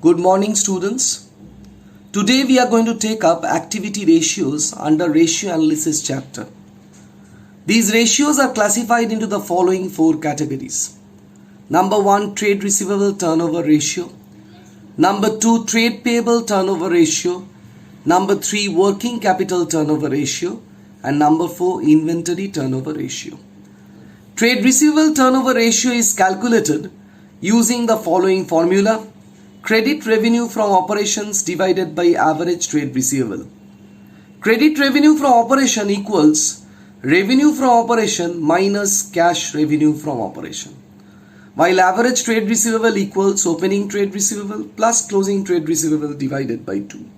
Good morning, students. Today we are going to take up activity ratios under ratio analysis chapter. These ratios are classified into the following four categories. Number 1, trade receivable turnover ratio. Number 2, trade payable turnover ratio. Number 3, working capital turnover ratio. And number 4, inventory turnover ratio. Trade receivable turnover ratio is calculated using the following formula. Credit revenue from operations divided by average trade receivable. Credit revenue from operation equals revenue from operation minus cash revenue from operation. While average trade receivable equals opening trade receivable plus closing trade receivable divided by 2.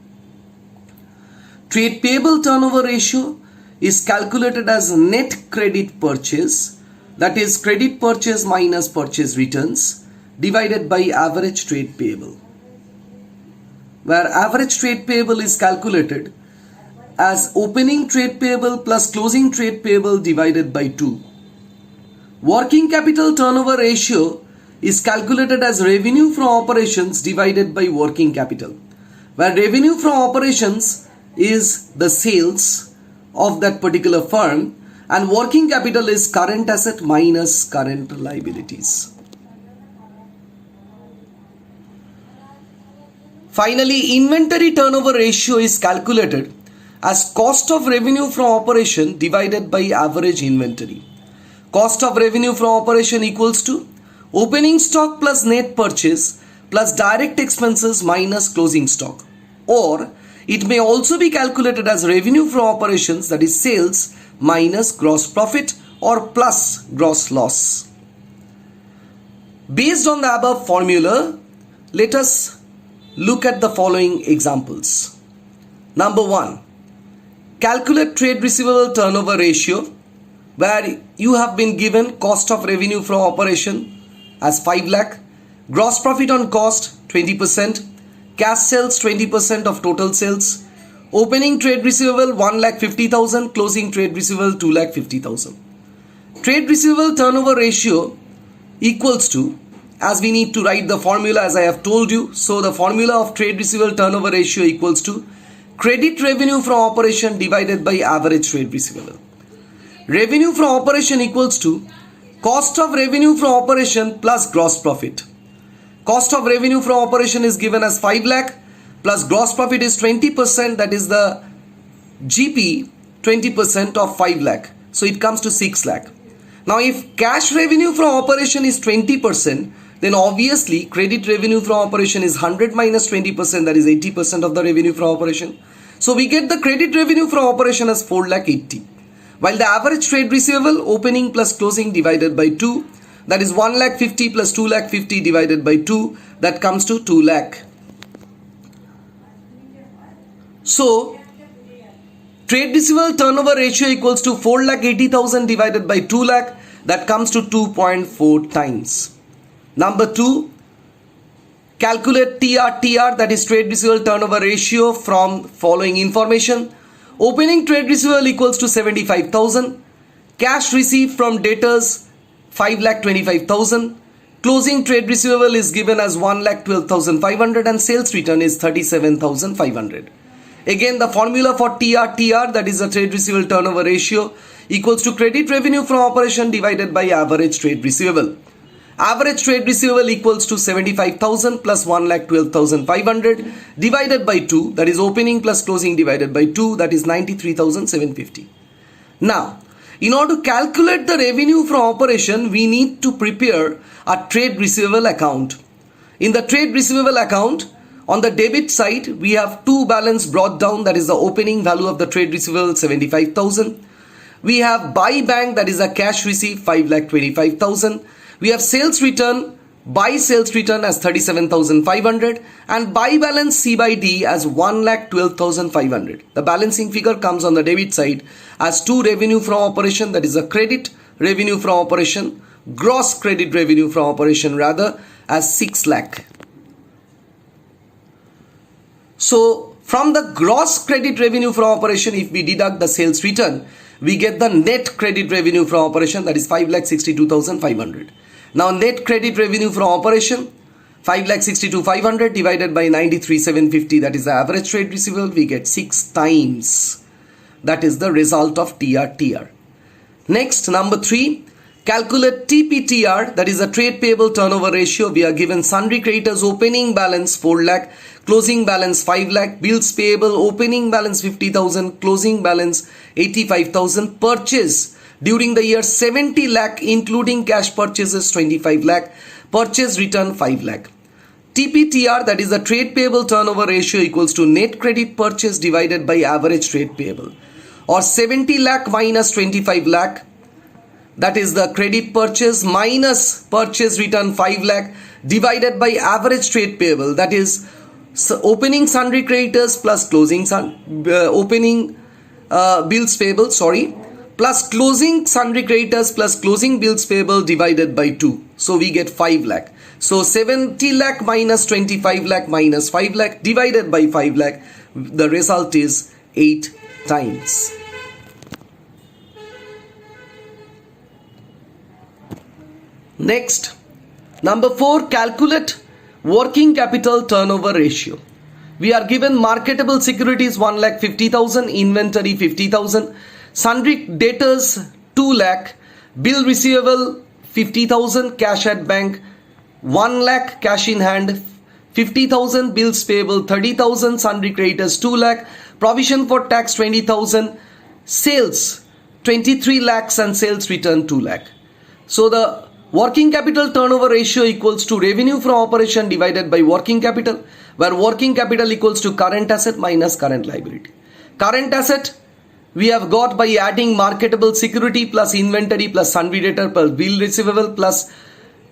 Trade payable turnover ratio is calculated as net credit purchase, that is credit purchase minus purchase returns, divided by average trade payable, where average trade payable is calculated as opening trade payable plus closing trade payable divided by 2. Working capital turnover ratio is calculated as revenue from operations divided by working capital, where revenue from operations is the sales of that particular firm and working capital is current asset minus current liabilities. Finally, inventory turnover ratio is calculated as cost of revenue from operation divided by average inventory. Cost of revenue from operation equals to opening stock plus net purchase plus direct expenses minus closing stock. Or it may also be calculated as revenue from operations, that is sales, minus gross profit or plus gross loss. Based on the above formula, let us look at the following examples. Number 1, calculate trade receivable turnover ratio, where you have been given cost of revenue from operation as 5 lakh, gross profit on cost 20%, cash sales 20% of total sales, opening trade receivable 1,50,000, closing trade receivable 2,50,000. Trade receivable turnover ratio equals to, as we need to write the formula as I have told you, so the formula of trade receivable turnover ratio equals to credit revenue from operation divided by average trade receivable. Revenue from operation equals to cost of revenue from operation plus gross profit. Cost of revenue from operation is given as 5 lakh plus gross profit is 20%, that is the GP 20% of 5 lakh. So it comes to 6 lakh. Now if cash revenue from operation is 20%, then obviously credit revenue from operation is 100 minus 20%, that is 80% of the revenue from operation. So we get the credit revenue from operation as 4,80,000. While the average trade receivable opening plus closing divided by 2, that is 1,50,000 plus 2,50,000 divided by 2, that comes to 2 lakh. So trade receivable turnover ratio equals to 4,80,000 divided by 2 lakh, that comes to 2.4 times. Number 2, calculate TR, that is trade receivable turnover ratio, from following information. Opening trade receivable equals to 75,000, cash received from debtors 5,25,000, closing trade receivable is given as 1,12,500 and sales return is 37,500. Again, the formula for TR, that is the trade receivable turnover ratio, equals to credit revenue from operation divided by average trade receivable. Average trade receivable equals to 75,000 plus 1,12,500 divided by 2, that is opening plus closing divided by 2, that is 93,750. Now, in order to calculate the revenue from operation, we need to prepare a trade receivable account. In the trade receivable account, on the debit side, we have two balance brought down, that is the opening value of the trade receivable 75,000. We have buy bank, that is a cash receipt 5,25,000. We have sales return, buy sales return as 37,500 and buy balance C by D as 1,12,500. The balancing figure comes on the debit side as 2 revenue from operation, that is a credit revenue from operation, gross credit revenue from operation rather, as 6 lakh. So from the gross credit revenue from operation, if we deduct the sales return, we get the net credit revenue from operation, that is 5,62,500. Now net credit revenue from operation, 5,62,500 divided by 93,750, that is the average trade receivable, we get 6 times. That is the result of TRTR. Next, number 3, calculate TPTR, that is a trade payable turnover ratio. We are given sundry creditors opening balance 4 lakh, closing balance 5 lakh, bills payable opening balance 50,000, closing balance 85,000, purchase during the year 70 lakh including cash purchases 25 lakh, purchase return 5 lakh. TPTR, that is the trade payable turnover ratio, equals to net credit purchase divided by average trade payable, or 70 lakh minus 25 lakh, that is the credit purchase minus purchase return 5 lakh divided by average trade payable, that is opening sundry creditors plus closing opening bills payable, plus closing sundry creditors plus closing bills payable divided by 2. So we get 5 lakh. So 70 lakh minus 25 lakh minus 5 lakh divided by 5 lakh. The result is 8 times. Next, number 4, calculate working capital turnover ratio. We are given marketable securities 1,50,000, inventory 50,000, sundry debtors 2 lakh, bill receivable 50,000, cash at bank 1 lakh, cash in hand 50,000, bills payable 30,000, sundry creditors 2 lakh, provision for tax 20,000, sales 23 lakhs and sales return 2 lakh. So the working capital turnover ratio equals to revenue from operation divided by working capital, where working capital equals to current asset minus current liability. Current asset we have got by adding marketable security plus inventory plus sundry debtor plus bill receivable plus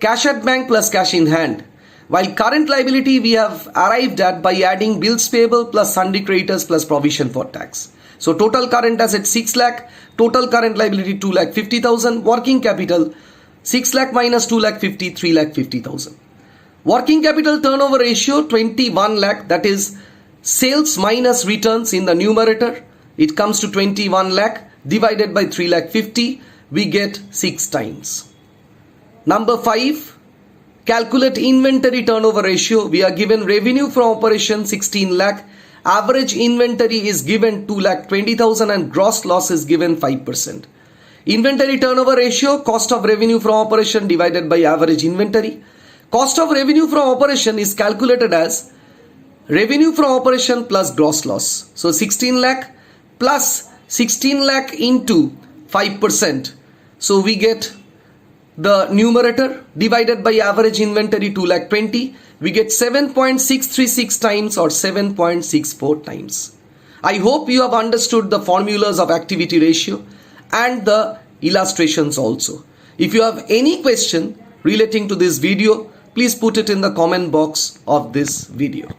cash at bank plus cash in hand. While current liability we have arrived at by adding bills payable plus sundry creditors plus provision for tax. So total current asset 6 lakh, total current liability 2,50,000, working capital 6 lakh minus 2 lakh 50, 3 lakh 50,000. Working capital turnover ratio 21 lakh, that is sales minus returns in the numerator. It comes to 21 lakh divided by 3 lakh 50, we get 6 times. Number 5, calculate inventory turnover ratio. We are given revenue from operation 16 lakh, average inventory is given 2 lakh 20,000 and gross loss is given 5%. Inventory turnover ratio, cost of revenue from operation divided by average inventory. Cost of revenue from operation is calculated as revenue from operation plus gross loss. So 16 lakh plus 16 lakh into 5%. So we get the numerator divided by average inventory 2 lakh 20. We get 7.636 times or 7.64 times. I hope you have understood the formulas of activity ratio and the illustrations also. If you have any question relating to this video, please put it in the comment box of this video.